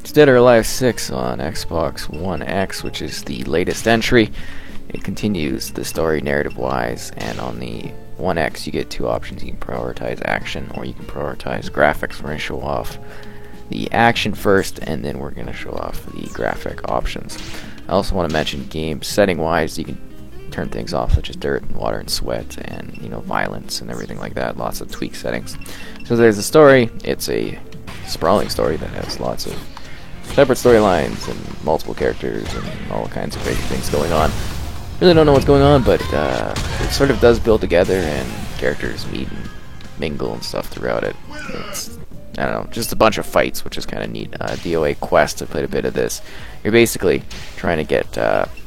It's Dead or Alive 6 on Xbox One X, which is the latest entry. It continues the story narrative-wise, and on the One X you get two options. You can prioritize action, or you can prioritize graphics. We're going to show off the action first, and then we're going to show off the graphic options. I also want to mention game setting-wise, you can turn things off, such as dirt and water and sweat, and violence and everything like that. Lots of tweak settings. So there's the story. It's a sprawling story that has lots of separate storylines and multiple characters and all kinds of crazy things going on. Really don't know what's going on, but it sort of does build together, and characters meet and mingle and stuff throughout it. It's, I don't know, just a bunch of fights, which is kind of neat. DOA Quest, I played a bit of this. You're basically trying to get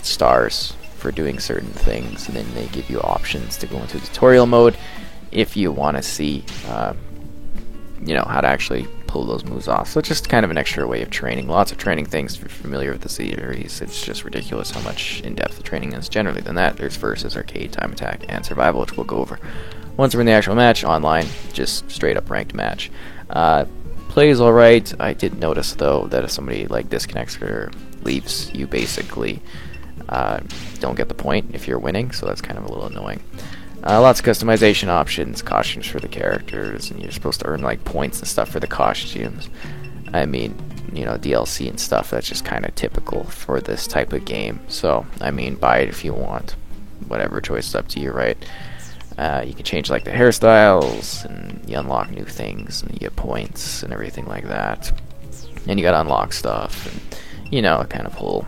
stars for doing certain things, and then they give you options to go into tutorial mode if you want to see how to actually pull those moves off. So it's just kind of an extra way of training. Lots of training things. If you're familiar with the series, it's just ridiculous how much in-depth the training is. Generally than that, there's versus, arcade, time attack, and survival, which we'll go over once we're in the actual match. Online, just straight up ranked match. Plays alright. I did notice though that if somebody disconnects or leaves, you basically don't get the point if you're winning, so that's kind of a little annoying. Lots of customization options, costumes for the characters, and you're supposed to earn points and stuff for the costumes. I mean, DLC and stuff, that's just kind of typical for this type of game. So, I mean, buy it if you want. Whatever choice is up to you, right? You can change the hairstyles, and you unlock new things, and you get points and everything like that. And you gotta unlock stuff, and kind of whole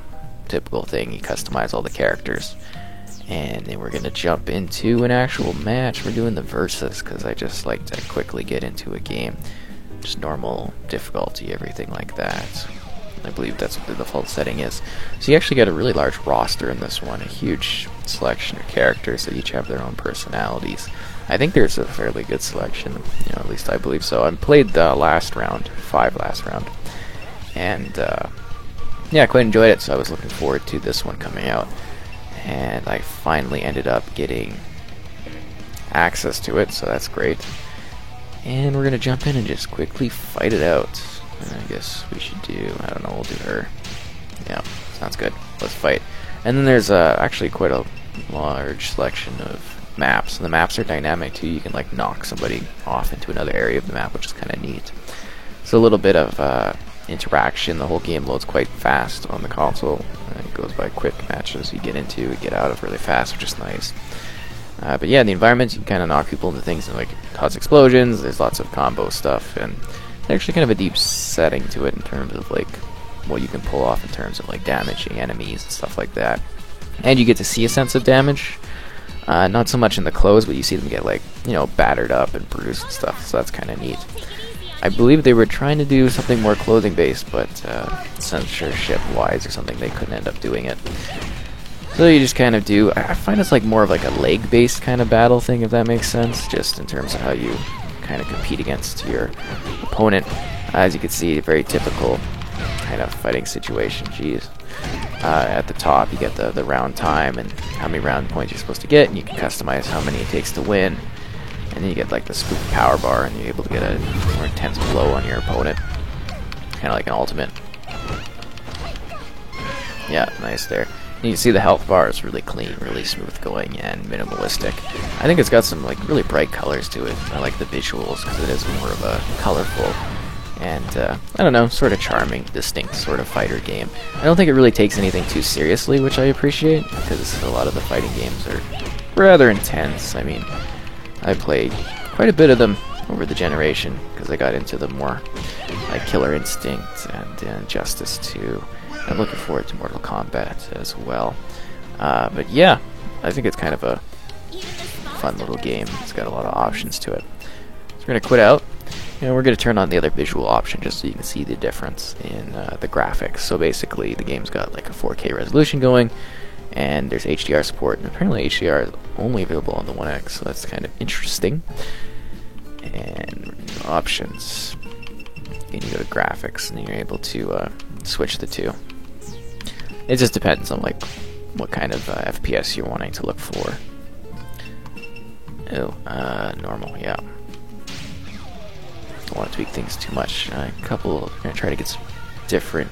typical thing. You customize all the characters. And then we're going to jump into an actual match. We're doing the versus because I just like to quickly get into a game. Just normal difficulty, everything like that. I believe that's what the default setting is. So you actually get a really large roster in this one. A huge selection of characters that each have their own personalities. I think there's a fairly good selection. At least I believe so. I played the last round. And yeah, I quite enjoyed it. So I was looking forward to this one coming out. And I finally ended up getting access to it, so that's great. And we're going to jump in and just quickly fight it out. And I guess we should do, I don't know, we'll do her. Yeah, sounds good. Let's fight. And then there's actually quite a large selection of maps. And the maps are dynamic too. You can knock somebody off into another area of the map, which is kind of neat. So a little bit of interaction. The whole game loads quite fast on the console. It goes by quick matches you get into, get out of really fast, which is nice. But yeah, in the environment, you can kind of knock people into things and cause explosions. There's lots of combo stuff, and there's actually kind of a deep setting to it in terms of what you can pull off in terms of damaging enemies and stuff like that. And you get to see a sense of damage. Not so much in the clothes, but you see them get battered up and bruised and stuff. So that's kind of neat. I believe they were trying to do something more clothing-based, but censorship-wise or something, they couldn't end up doing it. So you just kind of do... I find it's more of a leg-based kind of battle thing, if that makes sense, just in terms of how you kind of compete against your opponent. As you can see, a very typical kind of fighting situation. Jeez. At the top, you get the round time and how many round points you're supposed to get, and you can customize how many it takes to win. And then you get the spooky power bar, and you're able to get a more intense blow on your opponent. Kind of like an ultimate. Yeah, nice there. And you can see the health bar is really clean, really smooth going, and minimalistic. I think it's got some really bright colors to it. I like the visuals because it is more of a colorful and I don't know, sort of charming, distinct sort of fighter game. I don't think it really takes anything too seriously, which I appreciate, because a lot of the fighting games are rather intense. I mean, I played quite a bit of them over the generation because I got into them more, like Killer Instinct and Injustice 2. I'm looking forward to Mortal Kombat as well. But yeah, I think it's kind of a fun little game. It's got a lot of options to it. So we're going to quit out, and we're going to turn on the other visual option just so you can see the difference in the graphics. So basically, the game's got a 4K resolution going, and there's HDR support, and apparently HDR is only available on the One X, so that's kind of interesting. And options, and you go to graphics, and you're able to switch the two. It just depends on what kind of FPS you're wanting to look for. Oh, normal, yeah. Don't want to tweak things too much. We're gonna try to get some different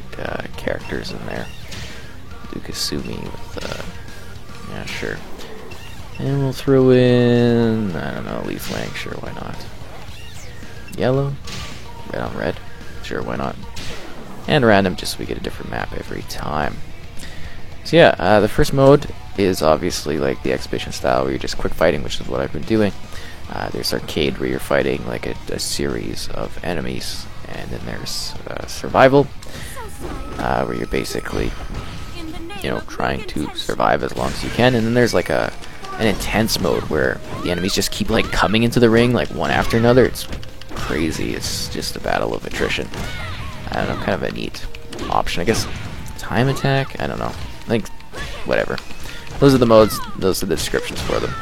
characters in there. Do Kasumi with, yeah, sure. And we'll throw in, I don't know, Leaf Lang, sure, why not? Yellow, red on red, sure, why not? And random, just so we get a different map every time. So yeah, the first mode is obviously like the exhibition style, where you're just quick fighting, which is what I've been doing. There's arcade, where you're fighting like a series of enemies, and then there's survival, where you're basically, you know, trying to survive as long as you can. And then there's like an intense mode where the enemies just keep like coming into the ring like one after another. It's crazy. It's just a battle of attrition. I don't know, kind of a neat option, I guess. Time attack, I don't know, I think whatever. Those are the modes, those are the descriptions for them.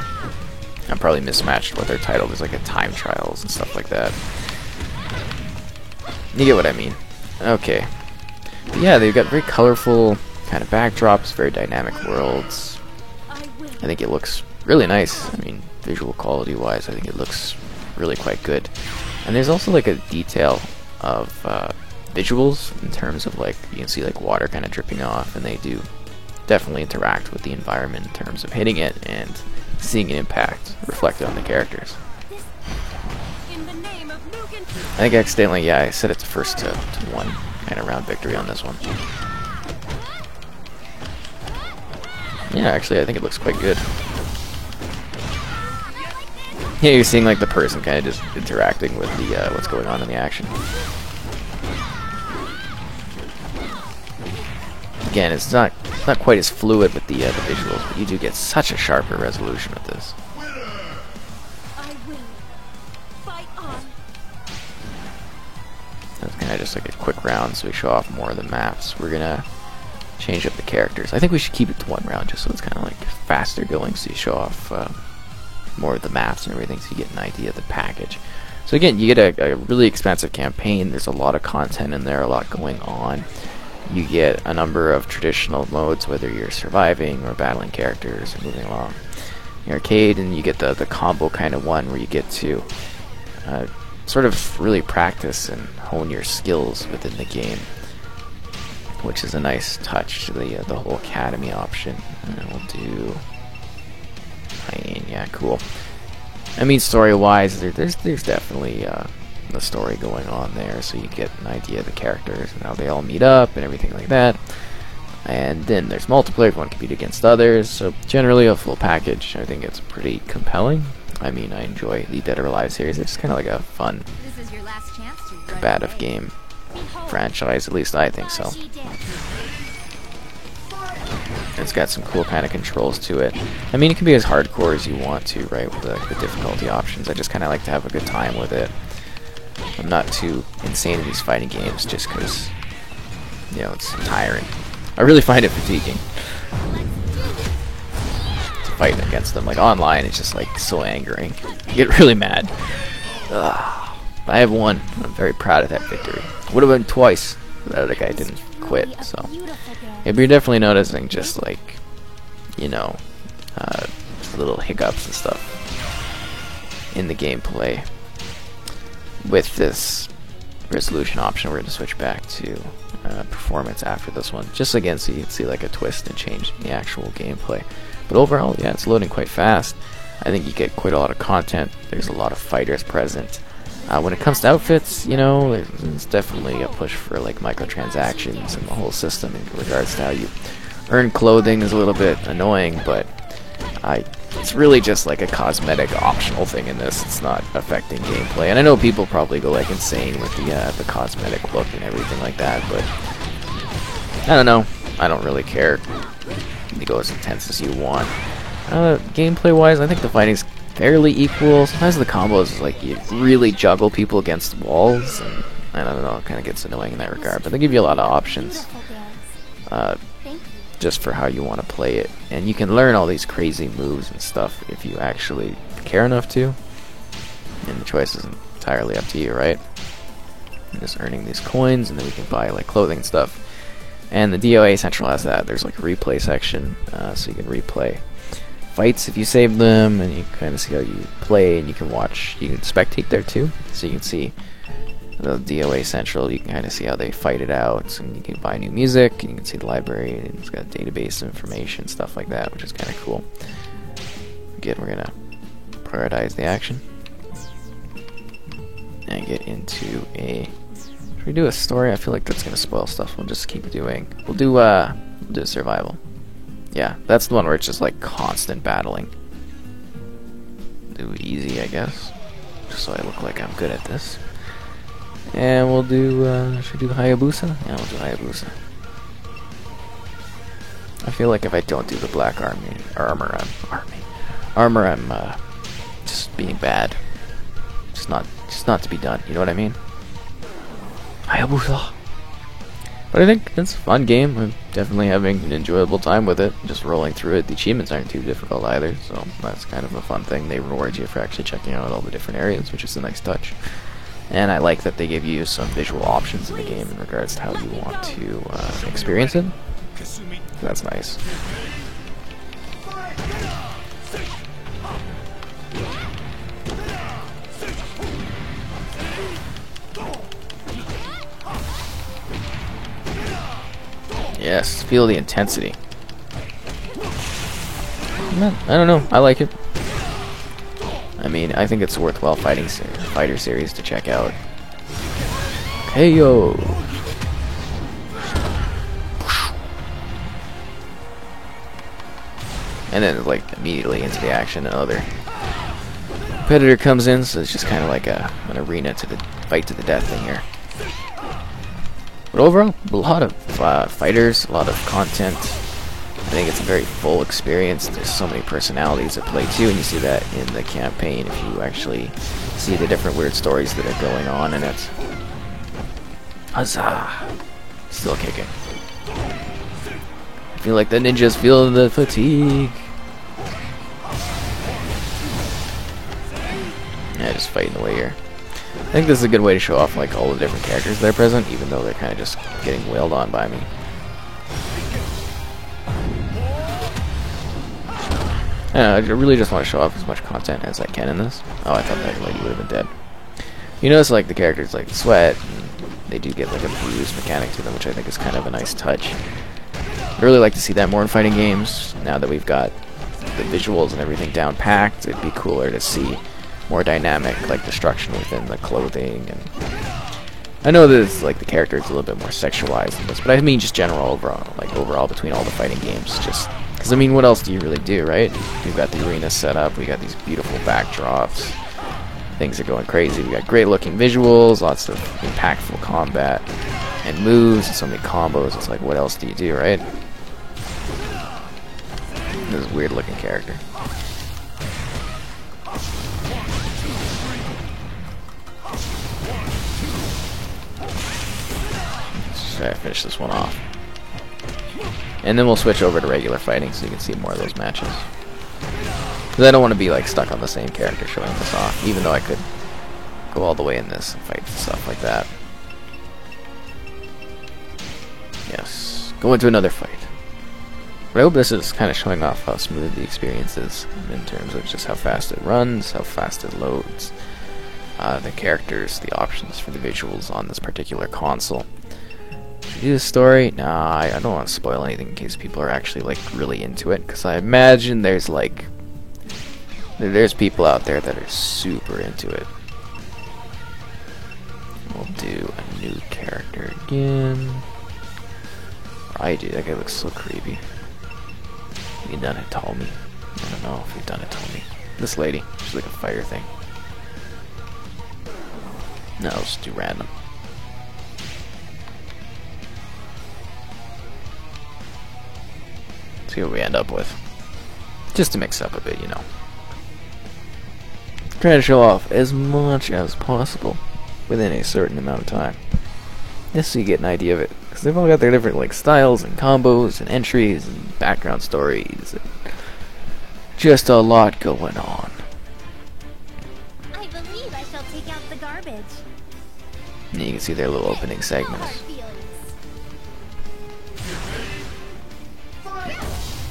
I'm probably mismatched what they're titled. There's like a time trials and stuff like that. You get what I mean. Okay. But yeah, they've got very colorful kind of backdrops, very dynamic worlds. I think it looks really nice. I mean, visual quality wise, I think it looks really quite good. And there's also like a detail of visuals in terms of like, you can see like water kind of dripping off, and they do definitely interact with the environment in terms of hitting it and seeing an impact reflected on the characters. I think accidentally, yeah, I set it to first to one kind of round victory on this one. Yeah, actually, I think it looks quite good. Yeah, you're seeing like the person kind of just interacting with the what's going on in the action. Again, it's not quite as fluid with the visuals, but you do get such a sharper resolution with this. That's kind of just like a quick round, so we show off more of the maps. We're gonna change up the characters. I think we should keep it to one round, just so it's kind of like faster going, so you show off more of the maps and everything, so you get an idea of the package. So again, you get a really expansive campaign. There's a lot of content in there, a lot going on. You get a number of traditional modes, whether you're surviving or battling characters or moving along. The arcade, and you get the combo kind of one, where you get to sort of really practice and hone your skills within the game, which is a nice touch to the whole academy option. And we'll do, yeah, cool. I mean, story-wise, there's definitely the story going on there, so you get an idea of the characters and how they all meet up and everything like that. And then there's multiplayer if one compete against others, so generally a full package. I think it's pretty compelling. I mean, I enjoy the Dead or Alive series. It's kind of like a fun, combative game franchise, at least I think so. It's got some cool kind of controls to it. I mean, it can be as hardcore as you want to, right, with the difficulty options. I just kind of like to have a good time with it. I'm not too insane in these fighting games just because, you know, it's tiring. I really find it fatiguing to fight against them. Like, online, it's just, like, so angering. You get really mad. Ugh. I have won. I'm very proud of that victory. Would have been twice if that other guy didn't quit, so. Yeah, but you're definitely noticing just, like, you know, little hiccups and stuff in the gameplay. With this resolution option, we're going to switch back to performance after this one, just again so you can see like a twist and change in the actual gameplay. But overall, yeah, it's loading quite fast. I think you get quite a lot of content. There's a lot of fighters present. When it comes to outfits, you know, there's definitely a push for like microtransactions, and the whole system in regards to how you earn clothing is a little bit annoying, but it's really just like a cosmetic optional thing in this. It's not affecting gameplay. And I know people probably go like insane with the cosmetic look and everything like that, but I don't know. I don't really care. You go as intense as you want. Gameplay wise, I think the fighting's fairly equal. Sometimes the combos is like you really juggle people against walls, and I don't know, it kind of gets annoying in that regard. But they give you a lot of options. Just for how you want to play it, and you can learn all these crazy moves and stuff if you actually care enough to, and the choice is entirely up to you, right? I'm just earning these coins, and then we can buy like clothing and stuff. And the DOA Central has that. There's like a replay section, so you can replay fights if you save them, and you kind of see how you play, and you can watch, you can spectate there too, so you can see the DOA Central, you can kind of see how they fight it out, and you can buy new music, and you can see the library, and it's got database information, stuff like that, which is kind of cool. Again, we're gonna prioritize the action and get into a. Should we do a story? I feel like that's gonna spoil stuff. We'll just keep doing. We'll do survival. Yeah, that's the one where it's just like constant battling. Do easy, I guess, just so I look like I'm good at this. And we'll do, should we do Hayabusa? Yeah, we'll do Hayabusa. I feel like if I don't do the black armor, I'm just being bad. Just not to be done, you know what I mean? Hayabusa! But I think it's a fun game. I'm definitely having an enjoyable time with it, just rolling through it. The achievements aren't too difficult either, so that's kind of a fun thing. They reward you for actually checking out all the different areas, which is a nice touch. And I like that they give you some visual options in the game in regards to how you want to experience it. So that's nice. Yes, feel the intensity. Man, I don't know. I like it. I mean, I think it's a worthwhile fighter series to check out. Hey yo! And then, like, immediately into the action, another competitor comes in, so it's just kind of like an arena to the fight to the death thing here. But overall, a lot of fighters, a lot of content. I think it's a very full experience. There's so many personalities at play too, and you see that in the campaign if you actually see the different weird stories that are going on in it. Huzzah! Still kicking. I feel like the ninjas feel the fatigue. Yeah, just fighting away here. I think this is a good way to show off like all the different characters that are present, even though they're kind of just getting wailed on by me. I really just want to show off as much content as I can in this. Oh, I thought that lady would have been dead. You notice like the characters like sweat, and they do get like a bruise mechanic to them, which I think is kind of a nice touch. I really like to see that more in fighting games. Now that we've got the visuals and everything down packed, it'd be cooler to see more dynamic like destruction within the clothing. And I know that it's like the character is a little bit more sexualized in this, but I mean just general overall between all the fighting games, just because I mean what else do you really do, right? We've got the arena set up, we got these beautiful backdrops, things are going crazy, we got great looking visuals, lots of impactful combat and moves and so many combos. It's like what else do you do, right? This is a weird looking character. Try to finish this one off. And then we'll switch over to regular fighting so you can see more of those matches. Because I don't want to be like stuck on the same character showing this off, even though I could go all the way in this and fight stuff like that. Yes. Go into another fight. But I hope this is kind of showing off how smooth the experience is in terms of just how fast it runs, how fast it loads, the characters, the options for the visuals on this particular console. Should we do the story? Nah, I don't want to spoil anything in case people are actually like really into it, because I imagine there's like there's people out there that are super into it. We'll do a new character again. I do. That guy looks so creepy. You done it, told me. I don't know if you've done it, told me. This lady, she's like a fire thing. No, let's just do random. See what we end up with. Just to mix up a bit, you know. Try to show off as much as possible within a certain amount of time. Just so you get an idea of it. Because they've all got their different like styles and combos and entries and background stories. And just a lot going on. I believe I shall take out the garbage. And you can see their little opening segments.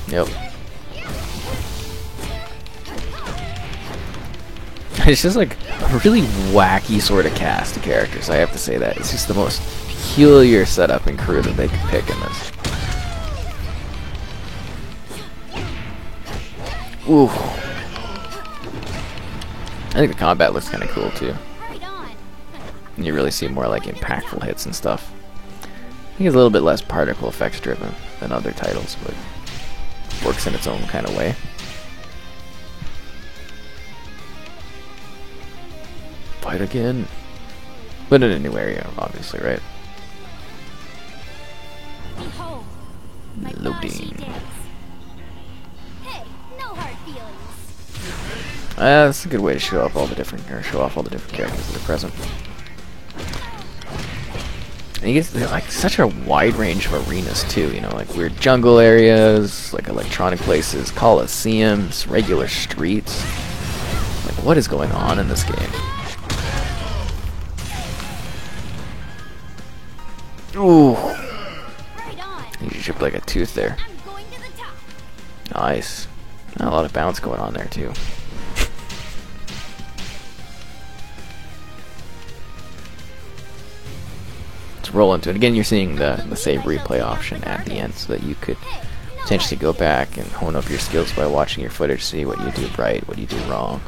Yep. It's just like a really wacky sort of cast of characters, I have to say that. It's just the most peculiar setup and crew that they could pick in this. Ooh. I think the combat looks kind of cool too. Right on. And you really see more like impactful hits and stuff. I think it's a little bit less particle effects driven than other titles, but works in its own kind of way. Fight again. But in a new area, obviously, right? Behold, my Loading. Banshee dance. Hey, no hard feelings. That's a good way to show off all the different characters that are present. And you get like such a wide range of arenas too, you know, like weird jungle areas, like electronic places, coliseums, regular streets. Like what is going on in this game? Ooh. Right on. You chipped like a tooth there. I'm going to the top. Nice. A lot of bounce going on there too. Let's roll into it. Again, you're seeing the save replay option at the end so that you could potentially go back and hone up your skills by watching your footage, see what you do right, what you do wrong.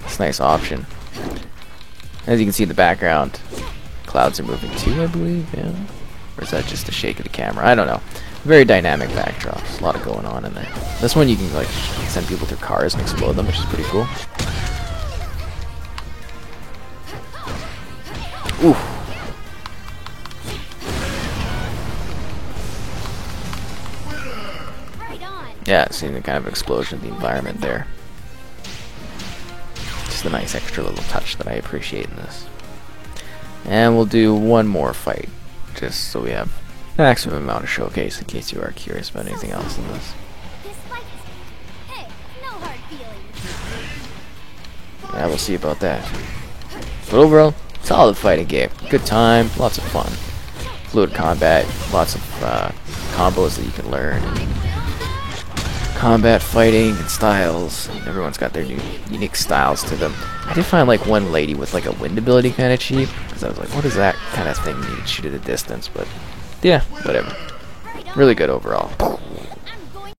It's a nice option. As you can see in the background, clouds are moving too, I believe, yeah? Or is that just a shake of the camera? I don't know. Very dynamic backdrops. A lot of going on in there. This one you can like send people through cars and explode them, which is pretty cool. Ooh. Right on. Yeah, seeing the kind of explosion of the environment there. Just a nice extra little touch that I appreciate in this. And we'll do one more fight, just so we have maximum amount of showcase in case you are curious about anything else in this. Dislike. Hey, no hard feelings. Yeah, we'll see about that. But overall, solid fighting game. Good time, lots of fun. Fluid combat, lots of combos that you can learn. Combat fighting and styles. Everyone's got their new unique styles to them. I did find like one lady with like a wind ability kind of cheap, because I was like, what does that kind of thing need? Shoot at a distance, but yeah, whatever. Really good overall.